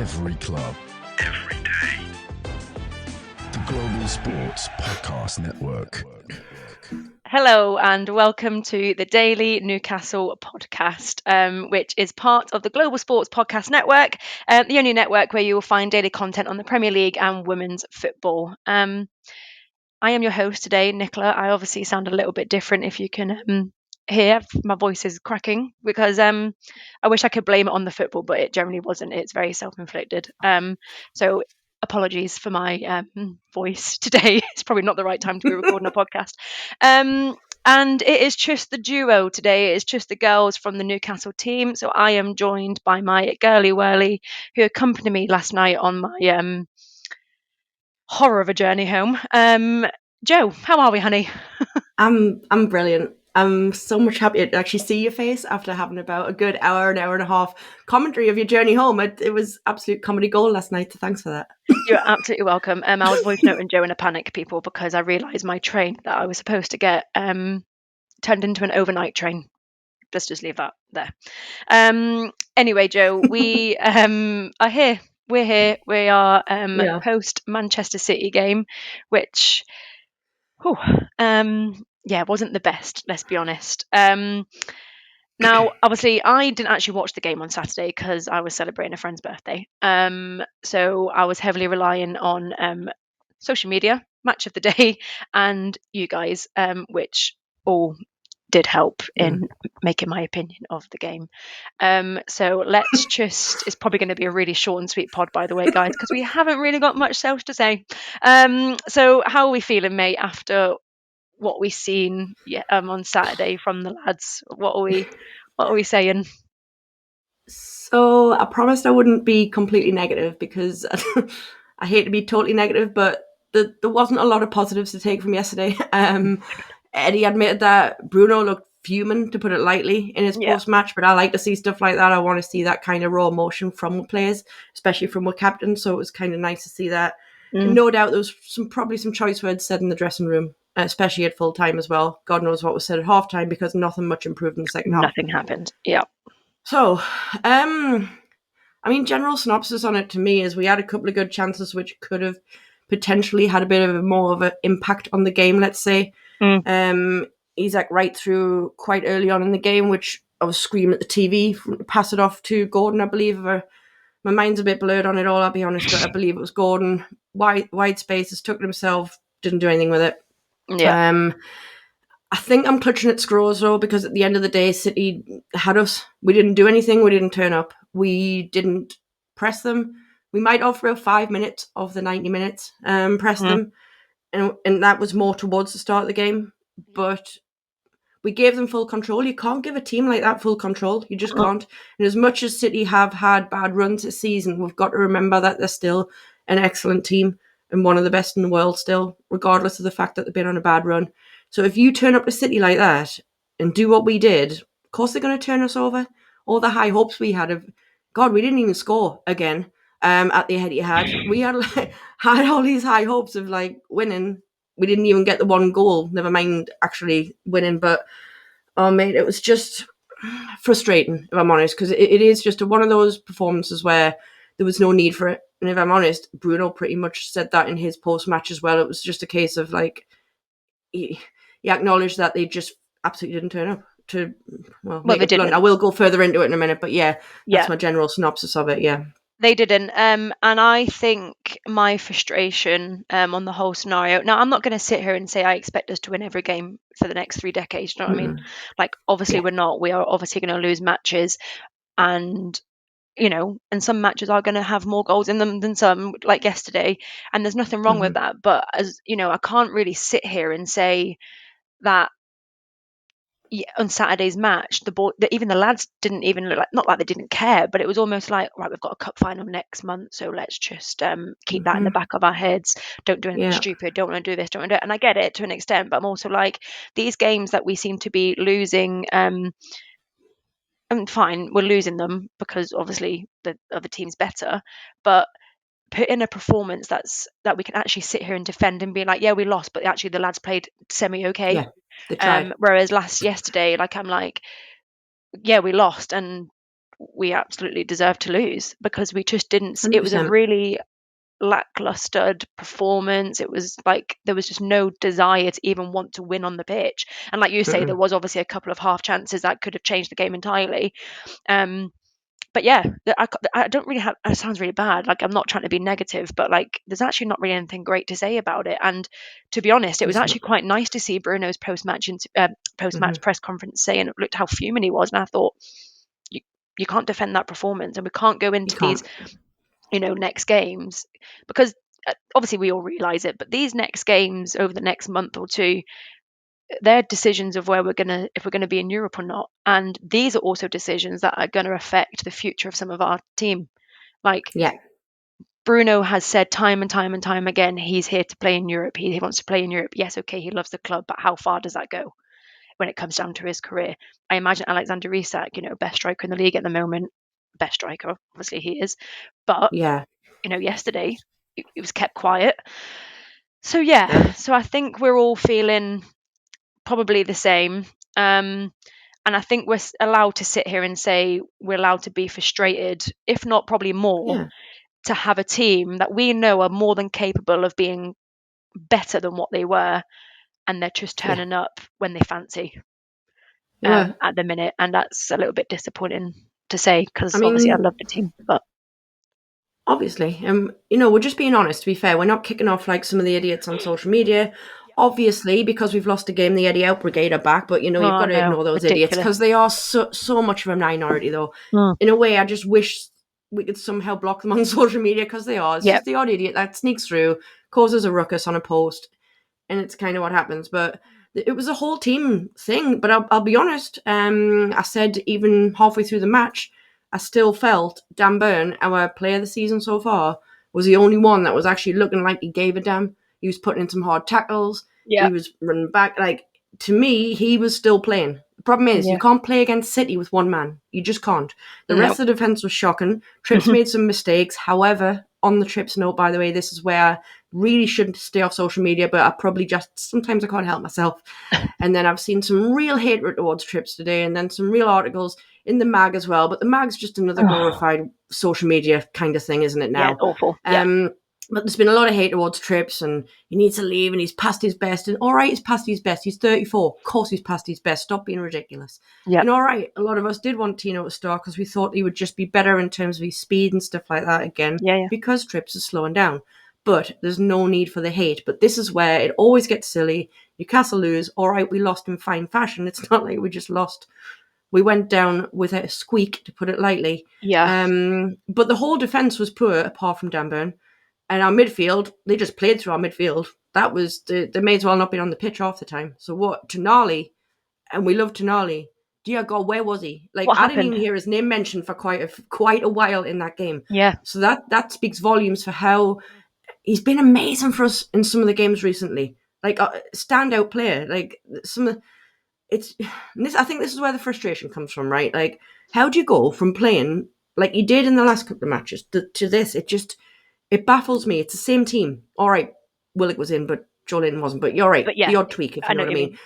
Every club. Every day. The Global Sports Podcast Network. Hello and welcome to the Daily Newcastle podcast, which is part of the Global Sports Podcast Network, the only network where you will find daily content on the Premier League and women's football. I am your host today, Nicola. I obviously sound a little bit different if you can hear. My voice is cracking because I wish I could blame it on the football, but it generally wasn't. It's very self-inflicted. So apologies for my voice today. It's probably not the right time to be recording a podcast. And it is just the duo today. It's just the girls from the Newcastle team. So I am joined by my girly whirly who accompanied me last night on my horror of a journey home. Jo, how are we, honey? I'm brilliant. I'm so much happier to actually see your face after having about a good hour, an hour and a half commentary of your journey home. It was absolute comedy gold last night, so thanks for that. You're absolutely welcome. I was voice noting Jo in a panic, people, because I realised my train that I was supposed to get turned into an overnight train. Let's just leave that there. Anyway, Jo, we are here. We're here. We are post Manchester City game, which, wasn't the best. Let's be honest. Now, obviously, I didn't actually watch the game on Saturday because I was celebrating a friend's birthday. So I was heavily relying on social media, match of the day, and you guys, which all did help in making my opinion of the game. So let's just, it's probably going to be a really short and sweet pod, by the way, guys, because we haven't really got much else to say. So how are we feeling, mate, after what we've seen on Saturday from the lads? What are we saying? So I promised I wouldn't be completely negative because I hate to be totally negative, but there wasn't a lot of positives to take from yesterday. Eddie admitted that Bruno looked fuming, to put it lightly, in his post-match, but I like to see stuff like that. I want to see that kind of raw emotion from players, especially from a captain, so it was kind of nice to see that. And no doubt there was probably some choice words said in the dressing room, especially at full time as well. God knows what was said at half time because nothing much improved in the second half. Nothing happened. Yeah. So, general synopsis on it to me is we had a couple of good chances which could have potentially had a bit of more of an impact on the game, let's say. Isaac right through quite early on in the game, which I was screaming at the TV, pass it off to Gordon, I believe. My mind's a bit blurred on it all, I'll be honest, but I believe it was Gordon. Wide spaces, took it himself, didn't do anything with it. Yeah. I think I'm clutching at straws though, because at the end of the day, City had us. We didn't do anything. We didn't turn up. We didn't press them. We might have for about 5 minutes of the 90 minutes press them. And that was more towards the start of the game. But we gave them full control. You can't give a team like that full control. You just can't. And as much as City have had bad runs this season, we've got to remember that they're still an excellent team and one of the best in the world still, regardless of the fact that they've been on a bad run. So if you turn up to City like that and do what we did, of course they're going to turn us over. All the high hopes we had of, God, we didn't even score again at the Etihad. We had all these high hopes of winning. We didn't even get the one goal, never mind actually winning. But, oh mate, it was just frustrating, if I'm honest, because it is just one of those performances where there was no need for it. And if I'm honest, Bruno pretty much said that in his post-match as well. It was just a case of he acknowledged that they just absolutely didn't turn up. They didn't. I will go further into it in a minute, but that's my general synopsis of it. Yeah. They didn't. And I think my frustration on the whole scenario. Now, I'm not going to sit here and say I expect us to win every game for the next 3 decades. You know what I mean? Obviously, we're not. We are obviously going to lose matches, and and some matches are going to have more goals in them than some, like yesterday. And there's nothing wrong with that. But as I can't really sit here and say that. On Saturday's match, even the lads didn't even look not like they didn't care, but it was almost like, right, we've got a cup final next month, so let's just keep that in the back of our heads. Don't do anything stupid. Don't want to do this. Don't want to do it. And I get it to an extent, but I'm also like, these games that we seem to be losing. And fine, we're losing them because obviously the other team's better, but put in a performance that we can actually sit here and defend and be like, yeah, we lost, but actually the lads played semi-okay. Yeah, they tried. Whereas yesterday, I'm like, yeah, we lost, and we absolutely deserved to lose, because we just didn't. It was a 100%. really lackluster performance. It was like there was just no desire to even want to win on the pitch. And like you say, there was obviously a couple of half chances that could have changed the game entirely. But yeah, I don't really have. It sounds really bad. Like, I'm not trying to be negative, but like there's actually not really anything great to say about it. And to be honest, it was actually quite nice to see Bruno's post-match press conference saying, looked how fuming he was, and I thought, you can't defend that performance, and we can't go into these next games, because obviously we all realize it, but these next games over the next month or two, they're decisions of where if we're gonna be in Europe or not, and these are also decisions that are going to affect the future of some of our team. Like, Bruno has said time and time and time again, he's here to play in Europe. He wants to play in Europe. Yes, okay, he loves the club, but how far does that go when it comes down to his career? I imagine Alexander Isak, best striker in the league at the moment, best striker, obviously he is, but yesterday it was kept quiet. So so I think we're all feeling probably the same. And I think we're allowed to sit here and say we're allowed to be frustrated, if not probably more, to have a team that we know are more than capable of being better than what they were, and they're just turning up when they fancy at the minute. And that's a little bit disappointing to say, because obviously I love the team, but obviously, we're just being honest. To be fair, we're not kicking off like some of the idiots on social media. Obviously, because we've lost a game, the Eddie Out Brigade are back, but you've got to ignore those idiots, because they are so much of a minority, though. In a way, I just wish we could somehow block them on social media, because they are. It's just the odd idiot that sneaks through, causes a ruckus on a post, and it's kind of what happens. But it was a whole team thing. But I'll be honest, I said even halfway through the match, I still felt Dan Burn, our player of the season so far, was the only one that was actually looking like he gave a damn. He was putting in some hard tackles. He was running back. Like, to me, he was still playing. The problem is, you can't play against City with one man. You just can't. The rest of the defence was shocking. Trips made some mistakes. However, on the Trips note, by the way, this is where I really shouldn't stay off social media, but I probably sometimes I can't help myself. And then I've seen some real hatred towards Trips today, and then some real articles in the mag as well. But the mag's just another glorified social media kind of thing, isn't it now? Yeah, awful. But there's been a lot of hate towards Trips, and he needs to leave, and he's past his best. And all right, he's past his best. He's 34. Of course he's past his best. Stop being ridiculous. And all right, a lot of us did want Tino to start, because we thought he would just be better in terms of his speed and stuff like that again, because Trips is slowing down. But there's no need for the hate. But this is where it always gets silly. Newcastle lose. All right, we lost in fine fashion. It's not like we just lost. We went down with a squeak, to put it lightly. But the whole defence was poor, apart from Dan Burn. And our midfield, they just played through our midfield. That was, they may as well not been on the pitch half the time. So what, Tonali, and we love Tonali. Dear God, where was he? Like, I didn't even hear his name mentioned for quite a while in that game. So that speaks volumes for how he's been amazing for us in some of the games recently. Like, a standout player. Like, I think this is where the frustration comes from, right? Like, how do you go from playing like you did in the last couple of matches to this? It baffles me. It's the same team. All right, Willock was in, but Joe wasn't. But you're right. But the odd tweak, if you know what I mean.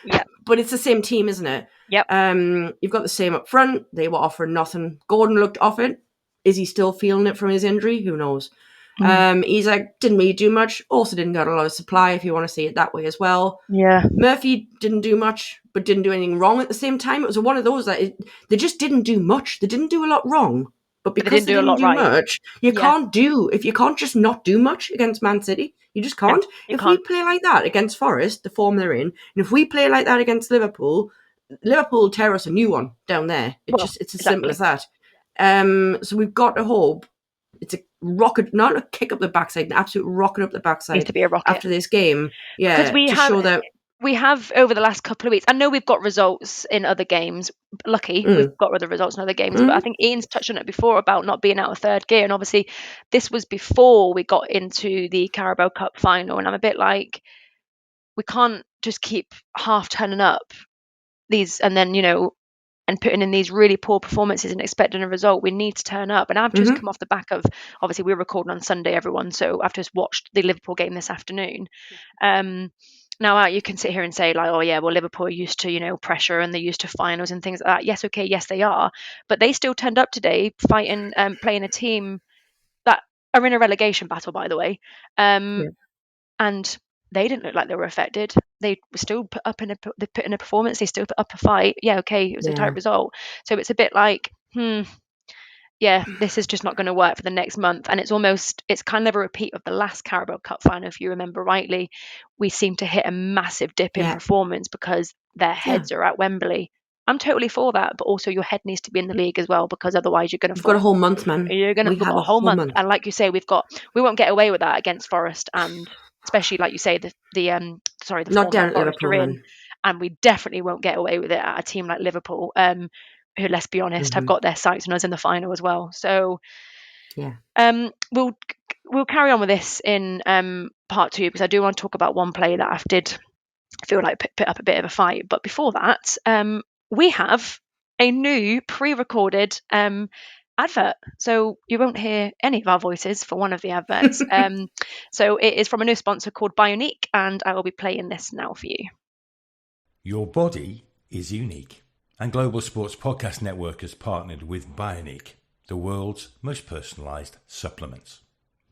But it's the same team, isn't it? You've got the same up front. They were offering nothing. Gordon looked off it. Is he still feeling it from his injury? Who knows? He's like, didn't really do much. Also didn't get a lot of supply, if you want to see it that way as well. Murphy didn't do much, but didn't do anything wrong at the same time. It was one of those that they just didn't do much. They didn't do a lot wrong. But because they didn't do much, if you can't just not do much against Man City, you just can't. If we play like that against Forest, the form they're in, and if we play like that against Liverpool will tear us a new one down there. It's as simple as that. So we've got to hope it's a rocket, not a kick up the backside, an absolute rocket up the backside. Needs to be a rocket after this game. Yeah, show that. We have over the last couple of weeks. I know we've got results in other games. Lucky we've got other results in other games, but I think Ian's touched on it before about not being out of third gear. And obviously, this was before we got into the Carabao Cup final. And I'm a bit like, we can't just keep half turning up these and then and putting in these really poor performances and expecting a result. We need to turn up. And I've just come off the back of, obviously we're recording on Sunday, everyone. So I've just watched the Liverpool game this afternoon. Now, you can sit here and say like, oh yeah, well, Liverpool are used to, pressure and they're used to finals and things like that. Yes, okay, yes, they are. But they still turned up today fighting, playing a team that are in a relegation battle, by the way. Yeah. And they didn't look like they were affected. They still they put in a performance. They still put up a fight. Yeah, okay, it was a tight result. So it's a bit like, yeah, this is just not going to work for the next month. And it's kind of a repeat of the last Carabao Cup final. If you remember rightly, we seem to hit a massive dip in performance because their heads are at Wembley. I'm totally for that, but also your head needs to be in the league as well, because otherwise you're going to. We've got a whole month, man. We've got a whole month, and like you say, we won't get away with that against Forest, and especially like you say, the not form down that at Forest Liverpool, are in, man. and we definitely won't get away with it at a team like Liverpool, who, let's be honest, have got their sights on us in the final as well. So, we'll carry on with this in part 2, because I do want to talk about one play that I did feel like put up a bit of a fight. But before that, we have a new pre-recorded advert, so you won't hear any of our voices for one of the adverts. So it is from a new sponsor called Bioniq, and I will be playing this now for you. Your body is unique, and Global Sports Podcast Network has partnered with Bioniq, the world's most personalised supplements.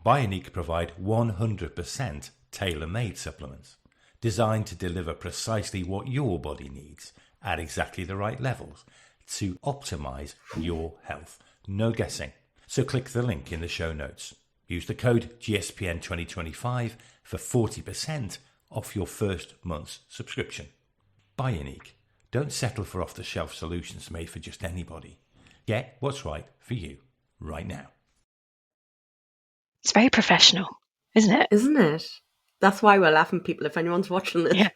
Bioniq provide 100% tailor-made supplements designed to deliver precisely what your body needs at exactly the right levels to optimise your health. No guessing. So click the link in the show notes. Use the code GSPN2025 for 40% off your first month's subscription. Bioniq. Don't settle for off-the-shelf solutions made for just anybody. Get what's right for you right now. It's very professional, isn't it? Isn't it? That's why we're laughing, people, if anyone's watching this. Yeah.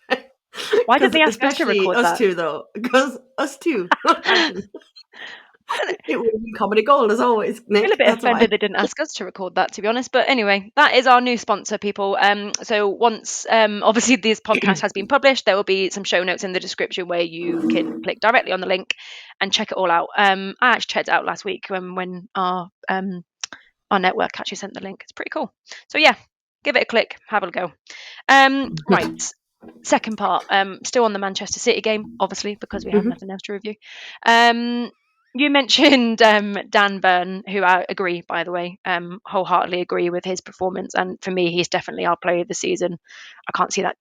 Why did they ask us to record us that? two, though. Because us two. It would have been comedy gold, as always, Nick. I feel a bit offended they didn't ask us to record that, to be honest. But anyway, that is our new sponsor, people. So once, obviously, this podcast has been published, there will be some show notes in the description where you can click directly on the link and check it all out. I actually checked it out last week when our network actually sent the link. It's pretty cool. So yeah, give it a click, have a go. Right. Second part, still on the Manchester City game, obviously, because we have nothing else to review. You mentioned Dan Burn, who I agree, by the way, wholeheartedly agree with his performance. And for me, he's definitely our player of the season. I can't see that,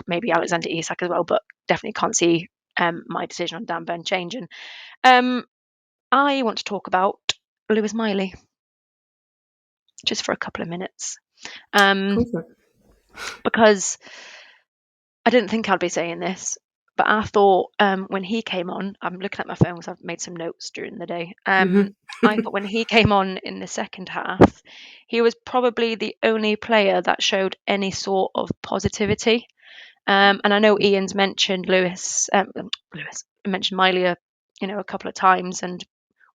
maybe Alexander Isak as well, but definitely can't see my decision on Dan Burn changing. I want to talk about Lewis Miley, just for a couple of minutes. Because I didn't think I'd be saying this, but I thought when he came on, I'm looking at my phone because I've made some notes during the day. I thought when he came on in the second half, he was probably the only player that showed any sort of positivity. And I know Ian's mentioned Lewis mentioned Miley, a couple of times, and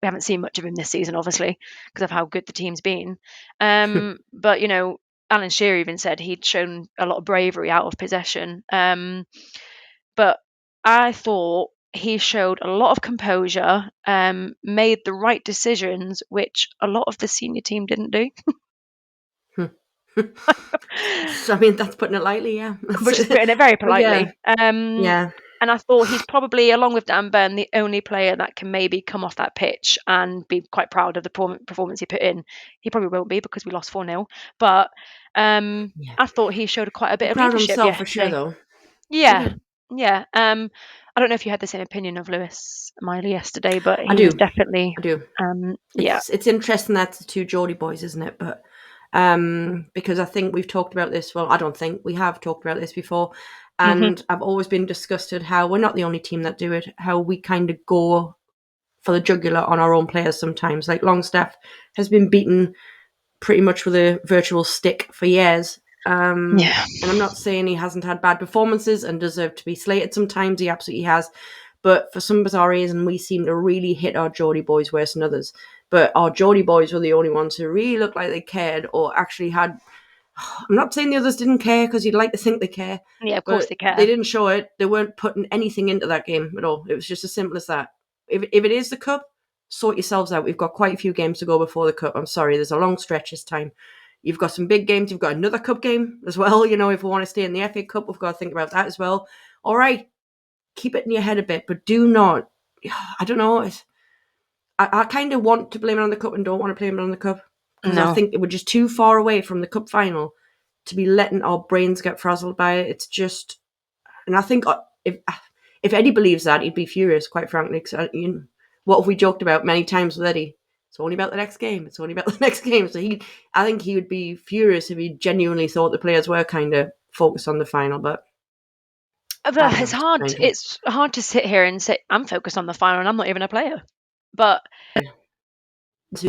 we haven't seen much of him this season, obviously, because of how good the team's been. But Alan Shearer even said he'd shown a lot of bravery out of possession. But I thought he showed a lot of composure, made the right decisions, which a lot of the senior team didn't do. So, I mean, that's putting it lightly, yeah. Which is putting it very politely. Yeah. And I thought he's probably, along with Dan Burn, the only player that can maybe come off that pitch and be quite proud of the performance he put in. He probably won't be because we lost 4-0. But I thought he showed quite a bit of leadership himself yesterday. For sure, though. Yeah. I don't know if you had the same opinion of Lewis Miley yesterday, but he was definitely. I do. It's interesting that's the two Geordie boys, isn't it? But because I think we've talked about this. Well, I don't think we have talked about this before. And I've always been disgusted how we're not the only team that do it, how we kind of go for the jugular on our own players sometimes. Like Longstaff has been beaten pretty much with a virtual stick for years. And I'm not saying he hasn't had bad performances and deserved to be slated sometimes. He absolutely has. But for some bizarre reason, we seem to really hit our Geordie boys worse than others. But our Geordie boys were the only ones who really looked like they cared or actually had... I'm not saying the others didn't care because you'd like to think they care. Yeah, of course they care. They didn't show it. They weren't putting anything into that game at all. It was just as simple as that. If it is the cup, sort yourselves out. We've got quite a few games to go before the cup. I'm sorry, there's a long stretch this time. You've got some big games. You've got another cup game as well. You know, if we want to stay in the FA Cup, we've got to think about that as well. All right, keep it in your head a bit, but do not. I don't know. I kind of want to blame it on the cup and don't want to blame it on the cup, because I think we're just too far away from the cup final to be letting our brains get frazzled by it. It's just, and I think if Eddie believes that, he'd be furious, quite frankly. Because what have we joked about many times with Eddie? It's only about the next game. It's only about the next game. So I think he would be furious if he genuinely thought the players were kind of focused on the final. But it's hard. It's hard to sit here and say I'm focused on the final and I'm not even a player. But